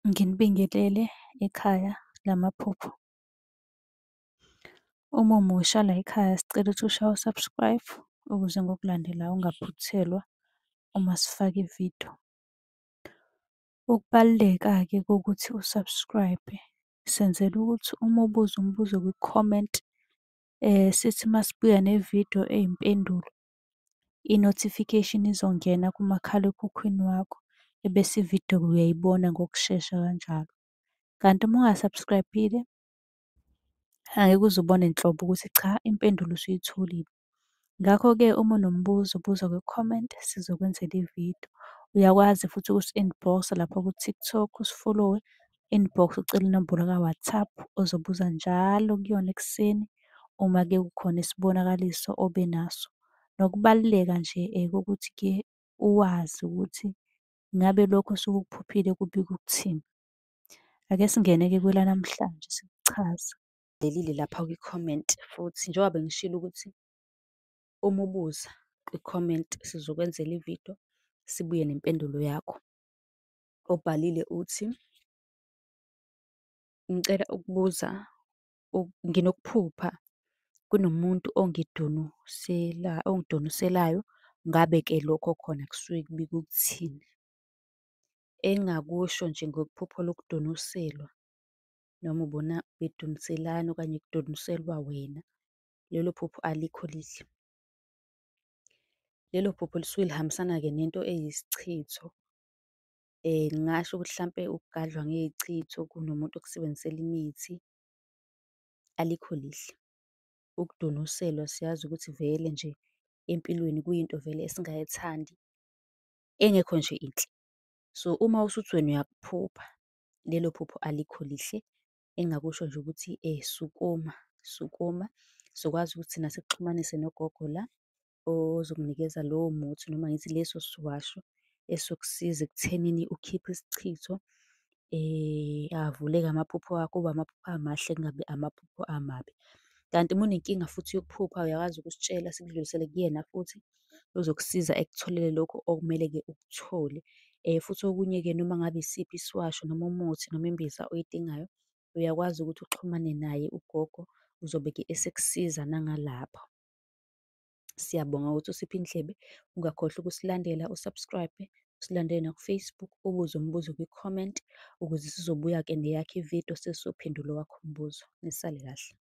Nginibingelele ekhaya lamaphupho. Uma umusha la ekhaya sicela ukuthi ushaye u-subscribe ukuze ngokulandelayo ungaphuthelwa uma sifaka ividiyo. Ukubaluleka-ke kokuthi u-subscribe senzela ukuthi uma ubuza umbuzo kwi-comment sithi masibuya nevidiyo eyimpendulo, i-notification izongena kumakhalekhukhwini wakho ebese ividiyo uyayibona ngokushesha kanjalo. Kanti uma unga-subscribe-ile angeke uze ubone nhlobo ukuthi cha, impendulo usuyitholile. Ngakho-ke uma unombuzo buza kwi-comment sizokwenzela ividiyo. Uyakwazi futhi ukusi-inbox-a lapha ku-TikTok, usi-follow-we, inbox ucele inombolo ka-WhatsApp ozobuza njalo kuyona ekuseni uma-ke kukhona isibonakaliso obenaso. Nokubaluleka nje kokuthi-ke uwazi ukuthi ngabe lokho osuke ukuphuphile kubika ukuthini. Ake singene-ke kwelanamhlanje sikuchaza. Lapha kwi-comment futhi njengoba bengishilo ukuthi uma ubuza kwi-comment sizokwenzela ividiyo sibuye nempendulo yakho. Obhalile uthi, ngicela ukubuza, nginokuphupha kunomuntu ongidunuselayo, ngabe-ke lokho khona kusuke kubika ukuthini? Engingakusho nje ngokuphupho lokudunuselwa noma ubona bedunuselana okanye kudunuselwa wena, lelo phupho alikho lihle. Lelo phupho lisuke lihambisana-ke nento eyisichitho. Ngingasho ukuthi hlampe ukugadlwa ngey'chitho kunomuntu okusebenzisela imithi, alikho lihle. Ukudunuselwa siyazi ukuthi vele nje empilweni kuyinto vele esingayithandi, engekho nje inhle. So uma usuthi wena uyakuphupha, lelo phupho alikho lihle. Engingakusho nje ukuthi sukuma, sukuma. Sizokwazi ukuthi thina sikuxhumanise nogogo la ozokunikeza lowo muthi noma ngithi leso siwasho esokusiza ekuthenini ukhiphe isichitho, avuleke amaphupho wakho, kube amaphupho amahle kungabi amaphupho amabi. Kanti uma unenkinga futhi yokuphupha uyakwazi ukusitshela sikudlulisele kuyena futhi uzokusiza ekutholele lokhu okumele-ke ukuthole. Futhi okunye-ke noma ngabe isiphi isiwasho noma umuthi noma imbiza oyidingayo, uyakwazi ukuthi uxhumane naye ugogo uzobe-ke esekusiza nangalapho. Siyabonga ukuthi usiphe indlebe, ungakhohlwa ukusilandela, u-subscribe, usilandele naku-Facebook, ubuze umbuzo kwi-comment ukuze sizobuya-ke neyakho ividiyo sesizophendula owakho umbuzo. Nisale kahle.